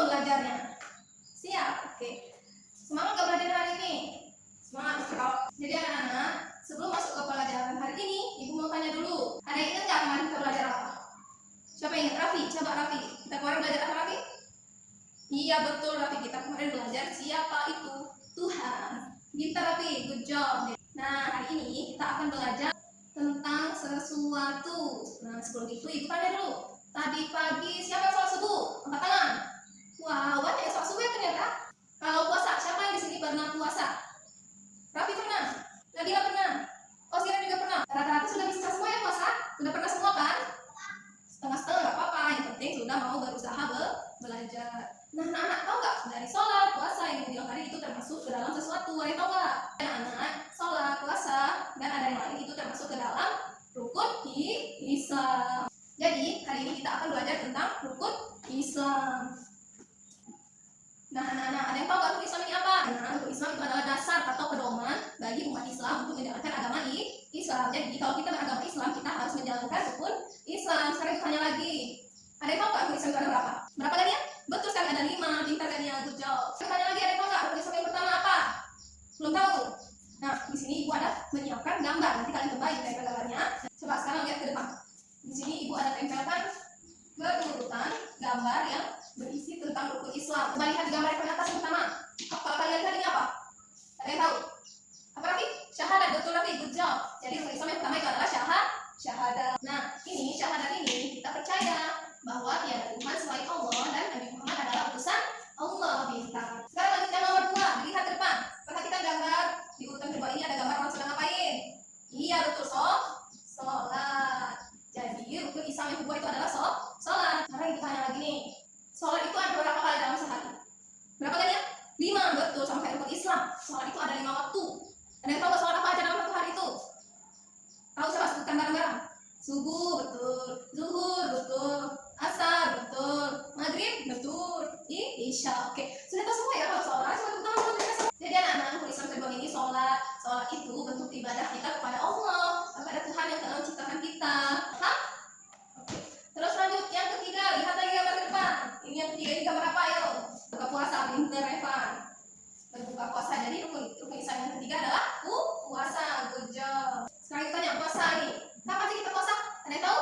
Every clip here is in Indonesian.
belajarnya. Siap? Oke. Semangat gak belajar hari ini? Semangat. Jadi anak-anak, sebelum masuk ke pelajaran hari ini, Ibu mau tanya dulu. Ada yang ingat nggak kemarin kita belajar apa? Siapa yang ingat? Raffi, coba Raffi. Kita kemarin belajar apa, Raffi? Iya betul Raffi, kita kemarin belajar siapa itu Tuhan. Pintar Raffi, good job. Nah hari ini kita akan belajar tentang sesuatu. Nah sebelum itu Ibu tanya dulu. Tadi pagi siapa yang sholat subuh? Angkat tangan. Wow, banyak yang sholat subuh ya ternyata. Kalau puasa, siapa yang di sini pernah puasa? Raffi pernah? Nabila pernah? Oh Sira juga pernah? Rata-rata sudah bisa semua ya puasa? Sudah pernah semua kan? Setengah-setengah nggak apa-apa, yang penting sudah mau berusaha belajar. Nah anak-anak tahu nggak? Dari sholat, puasa yang bilang tadi itu termasuk ke dalam sesuatu. Ada tahu nggak? Anak-anak, sholat, puasa, dan ada yang lain itu termasuk ke dalam rukun Islam. Jadi hari ini kita akan belajar tentang rukun Islam. Nah anak-anak, ada yang tahu nggak rukun Islam ini apa? Nah rukun Islam itu adalah dasar atau pedoman bagi umat Islam untuk menjalankan agama Islam. Jadi kalau kita beragama Islam, kita harus menjalankan rukun Islam. Sekarang kita tanya lagi. Ada yang tahu nggak rukun Islam itu ada berapa? Berapa tadi ya? Betul sekali, ada 5. Pintar kan ya, good job. Kita tanya lagi, ada yang tahu nggak rukun Islam yang pertama apa? Belum tahu? Nah di sini Ibu ada menyiapkan gambar. Nanti kalian coba ya gambarnya. Coba sekarang lihat ke depan. Di sini Ibu ada tempelkan berurutan gambar yang berisi tentang rukun Islam. Coba lihat di gambar yang atas pertama. Kalau kalian lihat ini apa? Ada yang tahu? Apa Raffi? Syahadat, betul Raffi, good job. Jadi rukun Islam yang pertama itu adalah syahadat. Nah ini syahadat ini kita percaya bahwa tiada Tuhan selain Allah dan Nabi Muhammad adalah utusan Allah. Pintar. Sekarang lanjutkan nomor 2. Lihat ke depan. Perhatikan gambar di urutan kedua ini ada gambar orang sedang ngapain? Iya betul, sholat. Jadi rukun Islam yang kedua itu adalah sholat. Sekarang kita tanya lagi nih. Sholat itu ada berapa kali dalam sehari? Berapa kali ya? 5, betul, sama kayak rukun Islam. Sholat itu ada 5 waktu. Ada yang tahu nggak sholat apa aja dalam satu hari itu? Tahu coba sebutkan bareng-bareng. Subuh, betul. Zuhur, betul. Asar, betul. Maghrib, betul. Isya, oke. Sudah tahu semua ya kalau sholat? Coba tepuk tangan untuk kita. Jadi anak-anak rukun Islam kedua ini sholat. Sholat itu bentuk ibadah kita kepada Allah, kepada Tuhan yang telah menciptakan kita. Hah? Oke. Terus lanjut yang ketiga, lihat lagi gambar ke depan. Ini yang ketiga, ini gambar apa ya? Buka puasa, pinter Evan. Berbuka puasa. Jadi rukun Islam yang ketiga adalah puasa. Good job. Sekarang kita tanya puasa nih. Kapan sih kita puasa? Ada yang tahu?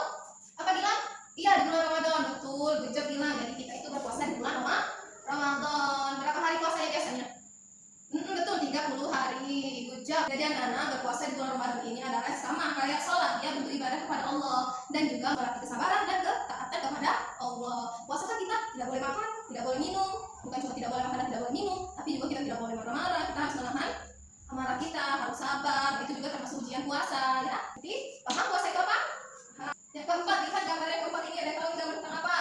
Apa bilang? Iya di bulan Ramadan, betul. Good job bilang. Jadi kita itu berpuasa di bulan Ramadan. Berapa hari puasanya biasanya? Betul, 30 hari. Good job. Jadi anak-anak berpuasa di bulan Ramadan ini adalah sama kayak sholat, ya, bentuk ibadah kepada Allah dan juga melatih kesabaran dan ketaatan kepada Allah. Puasa kan kita tidak boleh makan, tidak boleh minum. Bukan cuma tidak boleh makan dan tidak boleh minum, tapi juga kita tidak boleh marah-marah. Kita harus menahan amarah kita, harus sabar. Itu juga termasuk ujian puasa, ya. Jadi paham puasa itu apa? Yang keempat, lihat gambar yang keempat ini. Ada yang tahu gambar tentang apa?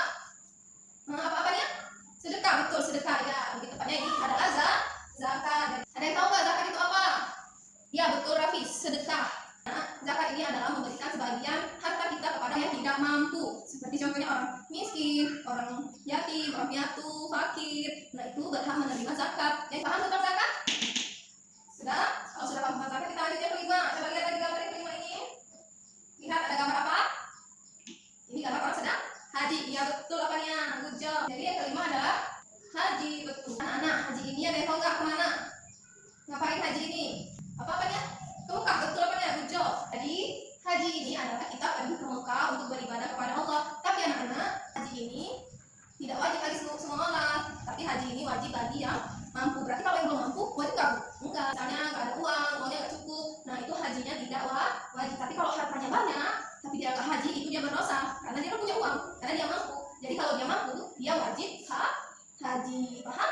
Apa-apanya? Sedekah, betul, sedekah, ya. Lebih tepatnya ini adalah zakat. Ada yang tahu nggak zakat itu apa? Ya betul Raffi, sedekah. Nah, zakat ini adalah memberikan sebagian harta kita kepada yang tidak mampu. Seperti contohnya orang miskin, orang yatim, orang piatu, fakir. Nah itu berhak menerima zakat. Yang paham tentang zakat? Sudah? Kalau sudah paham tentang zakat, kita lanjut yang kelima. Coba lihat lagi gambar yang kelima ini. Lihat ada gambar apa? Ini gambar orang sedang haji. Ya betul apanya? Good job. Jadi yang kelima adalah haji, betul. Anak-anak, haji ini ada yang tahu nggak kemana? Ngapain haji ini? Apa-apanya? Ke Mekah, betul apanya? Good job. Jadi haji ini adalah kita pergi ke Mekah untuk beribadah kepada Allah. Tapi anak-anak, haji ini tidak wajib bagi semua orang. Tapi haji ini wajib bagi yang mampu. Berarti kalau yang belum mampu, wajib nggak? Enggak. Misalnya nggak ada uang, uangnya nggak cukup. Nah itu hajinya tidak wajib. Tapi kalau hartanya banyak, tapi dia nggak haji, itu dia berdosa. Karena dia kan punya uang, karena dia mampu. Jadi kalau dia mampu, dia wajib haji. Paham?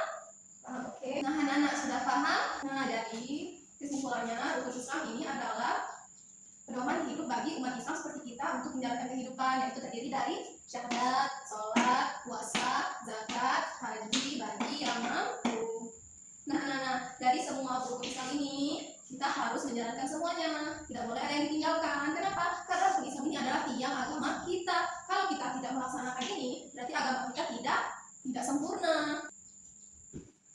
Paham, oke. Nah anak-anak sudah paham? Nah jadi kesimpulannya rukun Islam ini adalah pedoman hidup bagi umat Islam seperti kita untuk menjalankan kehidupan, yaitu terdiri dari syahadat, sholat, puasa, zakat, haji bagi yang mampu. Nah dari semua rukun Islam ini kita harus menjalankan semuanya, tidak boleh ada yang ditinggalkan. Kenapa? Karena rukun Islam ini adalah tiang agama kita. Kalau kita tidak melaksanakan ini, berarti agama kita tidak sempurna.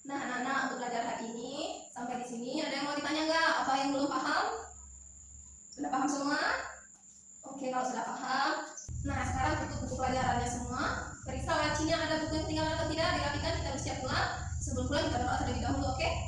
Nah anak-anak, untuk belajar hari ini sampai di sini ada yang mau ditanya nggak? Apa yang belum paham? Sudah paham semua? Oke, kalau sudah paham, nah sekarang tutup buku pelajarannya semua. Periksa lacinya ada buku yang ketinggalan atau tidak, dirapikan, kita sebelum pulang kita berdoa terlebih dahulu, oke?